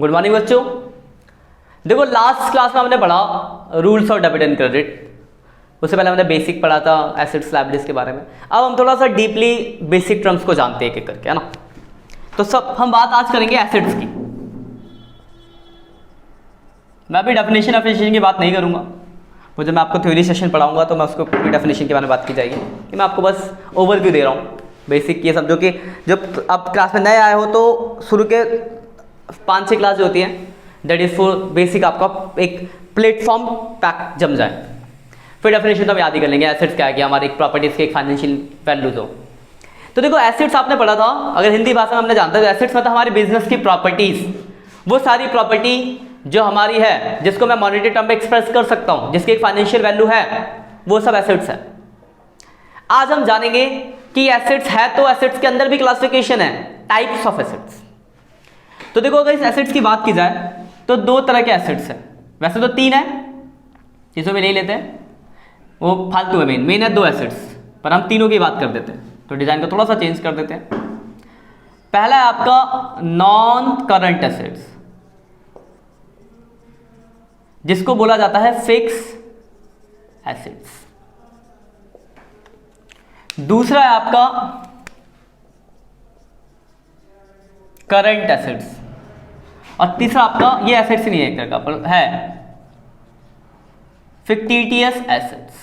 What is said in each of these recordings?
Good morning बच्चों। देखो last class में हमने पढ़ा rules of debit and credit. उससे पहले हमने बेसिक पढ़ा था एसेट्स लायबिलिटीज के बारे में। अब हम थोड़ा सा डीपली बेसिक टर्म्स को जानते हैं एक एक करके, है ना। तो सब हम बात आज करेंगे एसेट्स की। मैं अभी डेफिनेशन की बात नहीं करूंगा। वो जब मैं आपको थ्योरी सेशन पढ़ाऊंगा तो मैं उसको पूरी डेफिनेशन के बारे में बात की जाएगी कि मैं आपको बस ओवरव्यू दे रहा हूँ बेसिक। ये समझो कि जब आप क्लास में नए आए हो तो शुरू के 5-6 क्लास जो होती है दैट इज फॉर बेसिक, आपका एक प्लेटफॉर्म पैक जम जाए। फिर डेफिनेशन तो हम याद ही कर लेंगे एसेट्स क्या है, कि हमारे एक प्रॉपर्टीज के एक फाइनेंशियल वैल्यूज हो। तो देखो एसेट्स आपने पढ़ा था, अगर हिंदी भाषा में हमने जानते हैं तो एसेट्स मतलब हमारी बिजनेस की प्रॉपर्टीज, वो सारी प्रॉपर्टी जो हमारी है जिसको मैं मॉनेटरी टर्म में एक्सप्रेस कर सकता हूं, जिसकी एक फाइनेंशियल वैल्यू है, वो सब एसेट्स है। आज हम जानेंगे कि एसेट्स है तो एसेट्स के अंदर भी क्लासिफिकेशन है, टाइप्स ऑफ एसेट्स। तो देखो अगर इस एसेट्स की बात की जाए तो दो तरह के एसेट्स हैं। वैसे तो 3 है, जिसमें ले लेते हैं वो फालतू है। मेन है 2 एसेट्स, पर हम तीनों की बात कर देते हैं। तो डिजाइन को थोड़ा सा चेंज कर देते हैं। पहला है आपका नॉन करंट एसेट्स, जिसको बोला जाता है फिक्स एसेट्स। दूसरा है आपका करंट एसेट्स, और तीसरा आपका ये एसेट्स नहीं है एक तरह का, पर है फिक्टिटियस एसेट्स।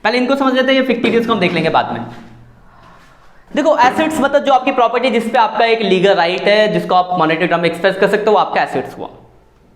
पहले इनको समझ लेते हैं, ये फिक्टिटियस को हम देख लेंगे बाद में। देखो एसेट्स मतलब जो आपकी प्रॉपर्टी जिस पे आपका एक लीगल राइट है, जिसको आप मॉनेटरी टर्म में एक्सप्रेस कर सकते हो, वो आपका एसेट्स हुआ।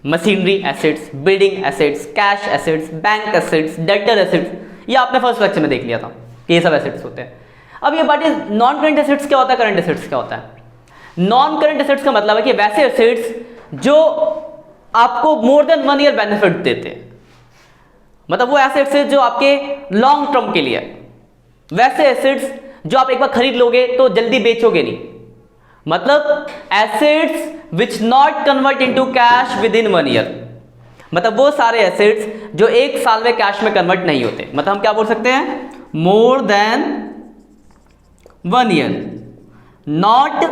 Machinery assets, building assets, cash assets, bank assets, debtor assets, ये आपने फर्स्ट लेक्चर में देख लिया था कि ये सब एसेट्स होते हैं। अब ये बात है नॉन करंट एसेट्स क्या होता है, करंट एसेट्स क्या होता है। नॉन करंट एसेट्स का मतलब है कि वैसे एसेट्स जो आपको मोर देन 1 ईयर बेनिफिट देते हैं, मतलब वो एसेट्स जो आपके लॉन्ग टर्म के लिए, वैसे एसेट्स जो आप एक बार खरीद लोगे तो जल्दी बेचोगे नहीं। मतलब assets which not convert into cash with in 1 year, मतलब वो सारे एसेट्स जो 1 साल में कैश में कन्वर्ट नहीं होते। मतलब हम क्या बोल सकते हैं, more than 1 year not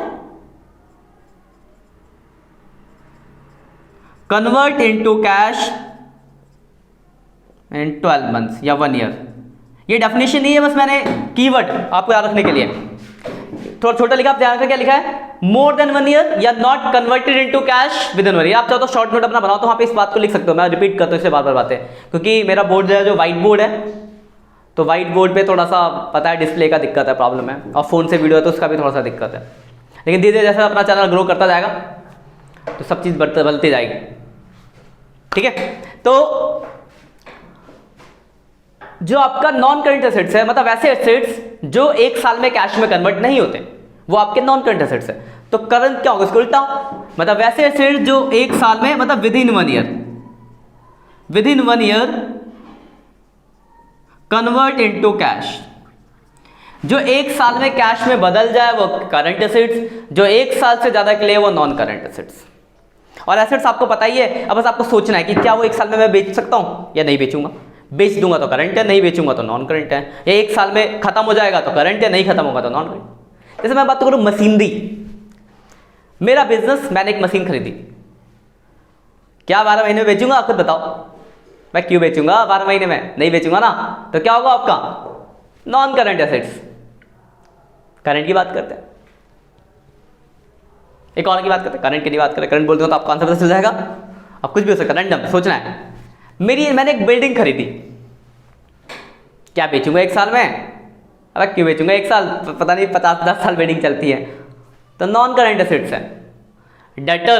convert into cash in 12 months या 1 ईयर। ये डेफिनेशन नहीं है, बस मैंने कीवर्ड आपको याद रखने के लिए थोड़ा छोटा लिखा। आप ध्यान रखें क्या लिखा है, मोर देन 1 ईयर या not converted into cash with in 1 year. आप चाहो तो शॉर्ट नोट अपना बनाओ तो वहां पे इस बात को लिख सकते हो। मैं रिपीट करता हूं इसे बार बार बातें, क्योंकि मेरा बोर्ड जो है जो व्हाइट बोर्ड है, तो व्हाइट बोर्ड पे थोड़ा सा पता है डिस्प्ले का दिक्कत है, प्रॉब्लम है, और फोन से वीडियो है तो उसका भी थोड़ा सा दिक्कत है। लेकिन धीरे धीरे जैसे अपना चैनल ग्रो करता जाएगा तो सब चीज़ बढ़ती जाएगी, ठीक है। तो जो आपका नॉन करंट एसेट्स है, मतलब वैसे एसेट्स जो 1 साल में कैश में कन्वर्ट नहीं होते, वो आपके नॉन करंट एसेट्स है। तो करंट क्या होगा, इसको उल्टा, मतलब वैसे एसेट्स जो 1 साल में, मतलब with in 1 year convert into cash, जो 1 साल में कैश में बदल जाए वो करंट एसेट्स, जो 1 साल से ज्यादा के लिए वो नॉन करंट एसेट्स। और एसेट्स आपको पता ही है, अब बस आपको सोचना है कि क्या वो 1 साल में मैं बेच सकता हूं या नहीं बेचूंगा। बेच दूंगा तो करंट है, नहीं बेचूंगा तो नॉन करंट है। या 1 साल में खत्म हो जाएगा तो करंट है, नहीं खत्म होगा तो नॉन करंट। जैसे मैं बात करूं मशीनरी, मेरा बिजनेस, मैंने एक मशीन खरीदी, क्या 12 महीने में बेचूंगा, आप खुद बताओ। मैं क्यों बेचूंगा 12 महीने में, नहीं बेचूंगा ना, तो क्या होगा आपका नॉन करंट एसेट्स। करंट की बात करते हैं, एक और की बात करते हैं, करंट की नहीं बात करें। करंट बोल दूंगा तो आपको आंसर पता चल जाएगा। अब कुछ भी हो सकता है, रैंडम सोचना है। मैंने एक बिल्डिंग खरीदी, क्या बेचूंगा 1 साल में, अरे क्यों बेचूंगा 1 साल, पता नहीं 50-10 साल बिल्डिंग चलती है, तो नॉन करंट एसेट्स है। डेटर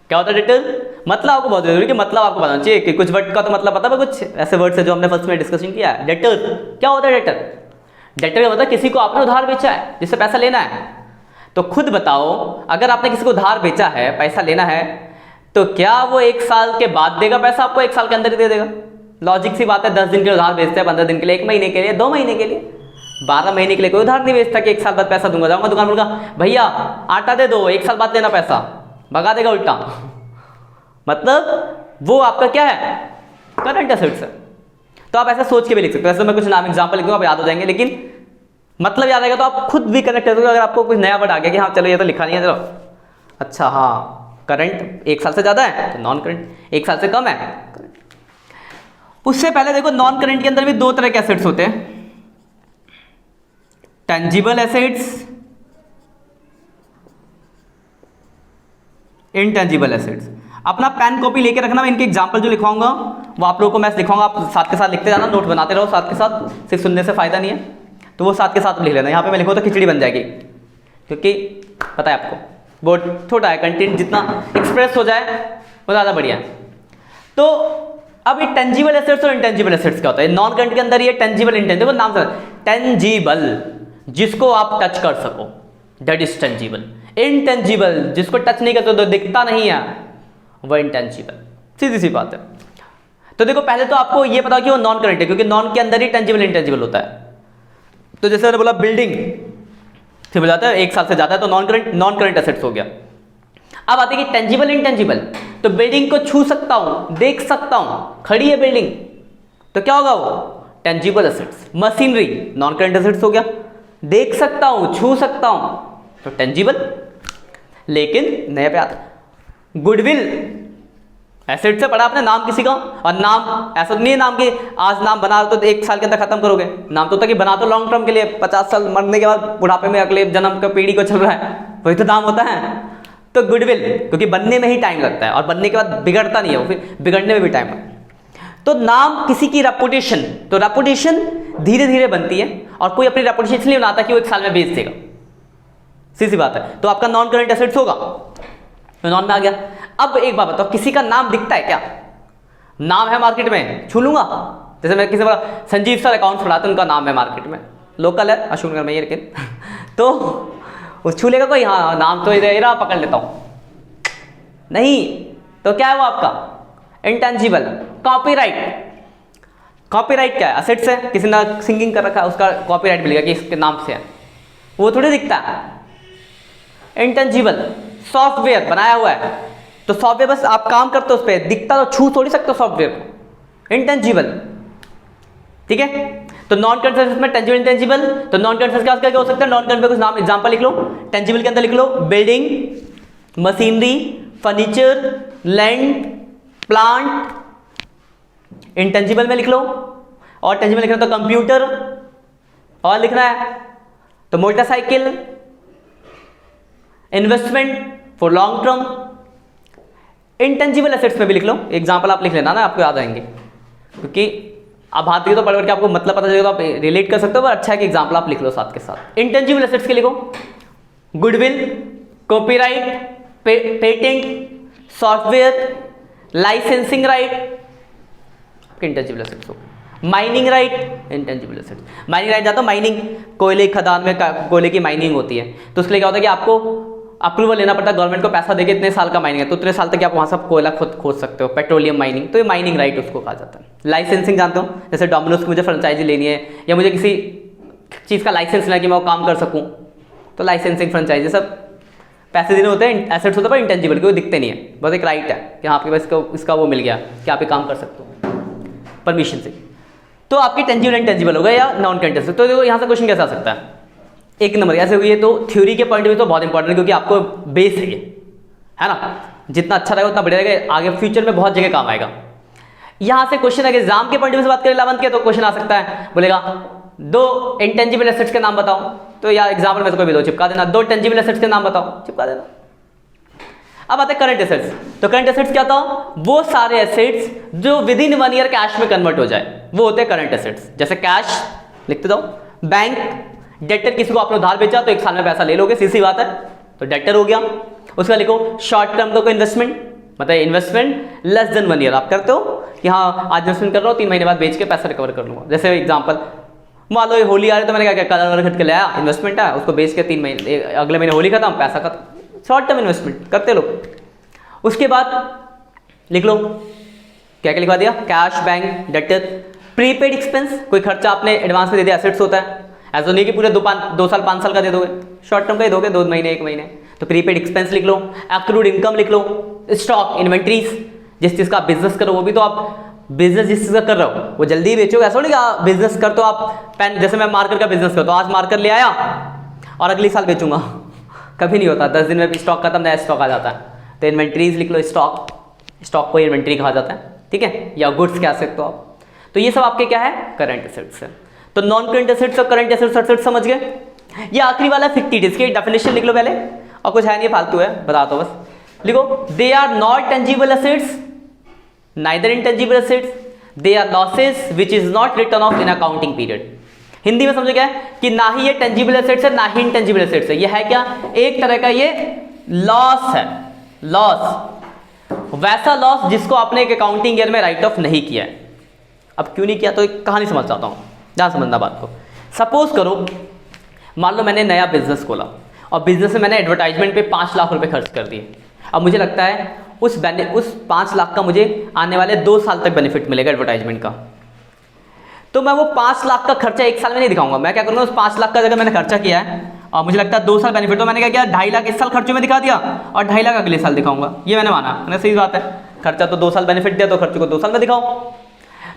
क्या होता है, डेटर मतलब आपको बहुत जरूरी कि मतलब आपको बताना चाहिए कि कुछ वर्ड का तो मतलब पता है, कुछ ऐसे वर्ड है जो हमने फर्स्ट में डिस्कशन किया है। डेटर क्या होता है, डेटर का मतलब किसी को आपने उधार बेचा है, जिससे पैसा लेना है। तो खुद बताओ, अगर आपने किसी को उधार बेचा है, पैसा लेना है, तो क्या वो 1 साल के बाद देगा पैसा आपको, 1 साल के अंदर ही दे देगा। लॉजिक सी बात है, 10 दिन के लिए उधार बेचते हैं, 15 दिन के लिए, 1 महीने के लिए, 2 महीने के लिए, 12 महीने के लिए कोई उधार नहीं बेचता कि 1 साल बाद पैसा दूंगा। जाऊंगा दुकान बोलूंगा भैया आटा दे दो, 1 साल बाद लेना पैसा, भगा देगा उल्टा। मतलब वो आपका क्या है, करंट एसेट्स है। तो आप ऐसा सोच के भी लिख सकते हो। वैसे मैं कुछ नाम एग्जाम्पल लिख दूंगा, आप याद हो जाएंगे, लेकिन मतलब याद आएगा तो आप खुद भी कनेक्ट करोगे। अगर आपको कुछ नया वर्ड आ गया कि हाँ चलो ये तो लिखा नहीं है, चलो अच्छा हाँ करंट 1 साल से ज़्यादा है तो नॉन करंट, 1 साल से कम है करंट। उससे पहले देखो नॉन करंट के अंदर भी 2 तरह के एसेट्स होते हैं, टेंजिबल एसेट्स, इनटेंजिबल एसेट्स। अपना पेन कॉपी लेके रखना, मैं इनके एग्जांपल जो लिखवाऊंगा वो आप लोगों को मैं लिखवाऊंगा, आप साथ के साथ लिखते जाना, नोट बनाते रहो साथ के साथ, सिर्फ सुनने से फायदा नहीं है, तो वो साथ के साथ लिख लेना। यहाँ पे मैं लिखूँ तो खिचड़ी बन जाएगी, क्योंकि पता है आपको बहुत छोटा है, कंटेंट जितना एक्सप्रेस हो जाए वो ज़्यादा बढ़िया है। तो अब ये टेंजिबल एसेट्स और इंटेंजिबल एसेट्स क्या होता है? नॉन करंट के अंदर ये टेंजिबल इंटेंजिबल नाम से, टेंजिबल जिसको आप टच कर सको दैट इज टेंजिबल, इनटेंजिबल जिसको टच नहीं करते तो दिखता नहीं है वो इंटेंजिबल, सीधी सी बात है। तो देखो पहले तो आपको ये पता कि वो नॉन करंट है, क्योंकि नॉन के अंदर ही टेंजिबल इंटेंजिबल होता है। तो जैसे मैंने बोला बिल्डिंग फिर बोला जाता है 1 साल से ज्यादा है तो नॉन करंट एसेट्स हो गया। अब आती है कि टेंजिबल इंटेंजिबल, तो बिल्डिंग को छू सकता हूं, देख सकता हूं, खड़ी है बिल्डिंग तो क्या होगा वो tangible assets. Machinery non current assets हो गया, देख सकता हूं, छू सकता हूं तो टेंजिबल। लेकिन नया पे आता गुडविल एसेट से पढ़ा आपने नाम किसी का, और नाम ऐसा नहीं है नाम की आज नाम बना तो 1 साल के अंदर खत्म करोगे, नाम तो होता कि बना तो लॉन्ग टर्म के लिए, 50 साल मरने के बाद बुढ़ापे में अगले जन्म का पीढ़ी को चल रहा है, वही तो नाम होता है। तो गुडविल क्योंकि बनने में ही टाइम लगता है और बनने के बाद बिगड़ता नहीं है वो, फिर बिगड़ने में भी टाइम लगता है। तो नाम किसी की रेपुटेशन, तो रेपुटेशन धीरे धीरे बनती है और कोई अपनी रेपुटेशन इसलिए बनाता है कि वो 1 साल में बेच देगा, सीधी बात है। तो आपका नॉन करंट एसेट्स होगा तो नॉन में आ गया। अब एक बात बताओ, किसी का नाम दिखता है क्या? नाम है मार्केट में, छू लूंगा? जैसे मैं किसी बोला संजीव सर अकाउंट्स पढ़ाते उनका नाम है मार्केट में, लोकल है अशोकनगर में, लेकिन तो वो छू लेगा कोई? हाँ नाम तो इधर पकड़ लेता हूं, नहीं तो क्या है वो आपका इंटेंजिबल। कॉपीराइट, कॉपीराइट क्या है? एसेट्स है, किसी ने सिंगिंग कर रखा है उसका कॉपीराइट मिलेगा कि इसके नाम से है, वो थोड़ी दिखता है, इंटेंजिबल। सॉफ्टवेयर बनाया हुआ है तो सॉफ्टवेयर बस आप काम करते हो उस पर, दिखता तो छू थोड़ी सकते हो सॉफ्टवेयर को, इंटेंजिबल, ठीक है। तो नॉन करंट एसेट्स में टेंजिबल इंटेंजिबल, तो नॉन करंट एसेट्स क्या हो सकता है? नॉन करंट में कुछ नाम एग्जांपल लिख लो, टेंजिबल के अंदर लिख लो building, machinery, furniture, land, plant. Intangible में लिख लो, और टेंजिबल लिखना तो कंप्यूटर, और लिखना है तो motorcycle, investment for long term. Intangible assets में भी लिख लो, एग्जांपल आप लिख लेना ना, आपको याद आएंगे, क्योंकि आप हाथ दिए तो पढ़ करके आपको मतलब पता चलेगा तो आप रिलेट कर सकते हो, पर अच्छा है कि एग्जांपल आप लिख लो साथ के साथ। इंटेंजिबल एसेट्स के लिखो goodwill, copyright, patent, software, licensing right, intangible assets हो। Mining right, intangible assets. Mining right जाता है, माइनिंग कोयले खदान में कोयले की माइनिंग होती है, तो उसके लिए क्या होता है कि आपको अप्रूवल लेना पड़ता है, गवर्नमेंट को पैसा देके इतने साल का माइनिंग है तो उतने साल तक आप वहाँ से कोयला खुद खोद सकते हो, पेट्रोलियम माइनिंग, तो ये माइनिंग राइट उसको कहा जाता है। लाइसेंसिंग जानते हो, जैसे डोमिनोज की मुझे फ्रेंचाइजी लेनी है या मुझे किसी चीज़ का लाइसेंस लेना कि मैं वो काम कर सकूँ, तो लाइसेंसिंग फ्रेंचाइजी सब पैसे देने होते हैं, एसेट्स होते हैं पर इंटेंजिबल के वो दिखते नहीं है, बस एक राइट है कि हाँ आपके पास इसका वो मिल गया कि आप ये काम कर सकते हो परमिशन से। तो आपकी टेंजिबल इंटेंजिबल हो गया या नॉन करंट एसेट्स। तो देखो यहाँ से क्वेश्चन कैसा आ सकता है, एक नंबर ऐसे हुई है तो थ्योरी के पॉइंट में तो बहुत इंपॉर्टेंट है, क्योंकि आपको बेस है ये, है ना, जितना अच्छा रहेगा उतना बढ़िया रहेगा, आगे फ्यूचर में बहुत जगह काम आएगा। यहाँ से क्वेश्चन अगर एग्जाम के पॉइंट में से बात करें 11th के, तो क्वेश्चन आ सकता है, बोलेगा 2 इंटेंजिबल एसेट्स के नाम बताओ, तो यार एग्जाम्पल में से कोई भी 2 चिपका देना, 2 टेंजिबल एसेट्स के नाम बताओ, चिपका देना। अब आते हैं करंट एसेट्स। तो करंट एसेट्स क्या था? वो सारे एसेट्स जो विद इन 1 ईयर कैश में कन्वर्ट हो जाए वो होते हैं करंट एसेट्स। जैसे कैश लिखते जाओ, बैंक, डेटर, किसी को आपने उधार बेचा तो 1 साल में पैसा ले लोगे, सीधी बात है, तो डेटर हो गया। उसका लिखो शॉर्ट टर्म का कोई इन्वेस्टमेंट, मतलब इन्वेस्टमेंट लेस देन 1 ईयर आप करते हो कि हाँ आज इन्वेस्टमेंट कर रहा हूँ 3 महीने बाद बेच के पैसा रिकवर कर लूंगा। जैसे एग्जांपल मान लो ये होली आ रही तो मैंने क्या किया, कलर खरीद के लाया, इन्वेस्टमेंट है, उसको बेच के 3 महीने, अगले महीने होली खत्म, पैसा खत्म, शॉर्ट टर्म इन्वेस्टमेंट करते लोग। उसके बाद लिख लो क्या क्या लिखवा दिया, cash, bank, debtor, prepaid expense, कोई खर्चा आपने एडवांस में दे दिया, एसेट्स होता है, ऐसा नहीं कि पूरे 2 साल 5 साल का दे दोगे, शॉर्ट टर्म का ही दोगे, 2 महीने 1 महीने, तो प्रीपेड एक्सपेंस लिख लो। एक्रूड इनकम लिख लो, स्टॉक, इन्वेंट्रीज, जिस चीज़ का आप बिजनेस करो वो भी तो आप बिजनेस जिस चीज़ का कर रहे हो वो जल्दी ही बेचोगे, ऐसा नहीं कि बिजनेस कर तो आप पेन, जैसे मैं मार्कर का बिजनेस करता हूँ, आज मार्कर ले आया और अगले साल बेचूंगा, कभी नहीं होता, 10 दिन में भी स्टॉक खत्म, नया स्टॉक आ जाता है। तो इन्वेंट्रीज लिख लो, स्टॉक को इन्वेंट्री कहा जाता है, ठीक है, या गुड्स कह सकते हो आप। तो ये सब आपके क्या है, करंट एसेट्स है। तो नॉन करंट एसेट्स और करंट एसेट्स समझ गए। ये आखिरी वाला फिक्टिड, इसकी डेफिनेशन लिख लो पहले, और कुछ है नहीं, फालतू है, बता दो बस, लिखो they are not tangible assets, neither intangible assets, they are losses which is not written off in accounting period. Hindi में समझो क्या है कि ना ही ये टेंजिबल एसेट्स है ना ही इंटेंजिबल एसेट्स है, ये है क्या, एक तरह का ये लॉस है, लॉस, वैसा लॉस जिसको आपने एक अकाउंटिंग ईयर में राइट ऑफ नहीं किया है। अब क्यों नहीं किया तो एक कहानी समझ चाहता हूँ, ध्यान समझना बात को। सपोज करो, मान लो मैंने नया बिजनेस खोला और बिजनेस में मैंने एडवर्टाइजमेंट पे 5 लाख रुपए खर्च कर दिए। अब मुझे लगता है उस 5 लाख का मुझे आने वाले 2 साल तक बेनिफिट मिलेगा एडवर्टाइजमेंट का। तो मैं वो 5 लाख का खर्चा 1 साल में नहीं दिखाऊंगा, मैं क्या करूँगा, उस 5 लाख का जगह मैंने खर्चा किया है और मुझे लगता है 2 साल बेनिफिट, तो मैंने क्या किया, 2.5 लाख इस साल खर्चे में दिखा दिया और 2.5 लाख अगले साल दिखाऊंगा। ये मैंने माना, मैंने सही बात है, खर्चा तो 2 साल बेनिफिट दिया तो खर्चे को 2 साल में दिखाओ।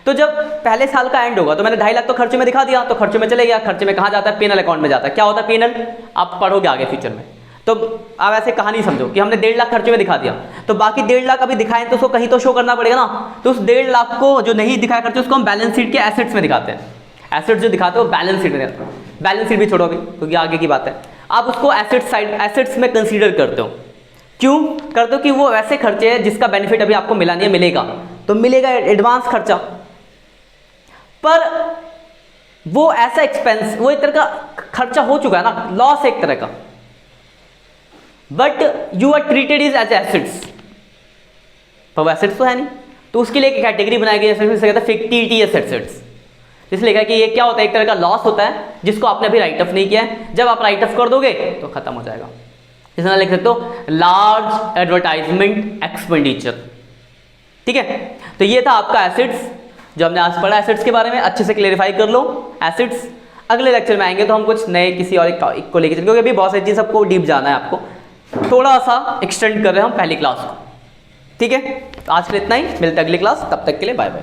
तो जब पहले साल का एंड होगा तो मैंने 2.5 लाख तो खर्चे में दिखा दिया, तो खर्चे में चले गया, खर्चे में कहाँ जाता है, पीएनएल अकाउंट में जाता है। क्या होता है पीएनएल, आप पढ़ोगे आगे फ्यूचर में। तो आप ऐसे कहानी समझो कि हमने 1.5 लाख खर्चे में दिखा दिया, तो बाकी 1.5 लाख अभी दिखाएं तो उसको कहीं तो शो करना पड़ेगा ना। तो उस 1.5 लाख को जो नहीं दिखाया खर्चे उसको हम बैलेंस शीट के एसेट्स में दिखाते हैं। एसेट्स जो दिखाते हैं वो बैलेंस शीट में दिखाते हैं, बैलेंस शीट भी छोड़ो अभी क्योंकि आगे की बात है। आप उसको एसेट्स में कंसीडर करते हो, क्यों करते हो कि वो ऐसे खर्चे हैं जिसका बेनिफिट अभी आपको मिला नहीं है, मिलेगा तो मिलेगा, एडवांस खर्चा। पर वो ऐसा एक्सपेंस, वो एक तरह का खर्चा हो चुका है ना, लॉस एक तरह का, but you are treated is as assets, पर वो एसेट्स तो है नहीं। तो उसके लिए एक कैटेगरी बनाई गई है, जिसे कहते हैं फिक्टिटियस एसेट्स, जिसलिए लिखा है कि ये क्या होता है, एक तरह का लॉस होता है जिसको आपने अभी राइट ऑफ नहीं किया है, जब आप राइट ऑफ कर दोगे तो खत्म हो जाएगा। इसमें लिख सकते हो लार्ज एडवर्टाइजमेंट एक्सपेंडिचर, ठीक है। तो ये था आपका एसेट्स जो हमने आज पढ़ा, एसेट्स के बारे में अच्छे से क्लेरिफाई कर लो एसेट्स। अगले लेक्चर में आएंगे तो हम कुछ नए किसी और एक टॉपिक को लेकर चलेंगे, क्योंकि अभी बहुत सारी चीज़ सबको डीप जाना है, आपको थोड़ा सा एक्सटेंड कर रहे हैं हम पहली क्लास को, ठीक है। तो आज के लिए इतना ही, मिलते हैं अगली क्लास, तब तक के लिए बाय बाय।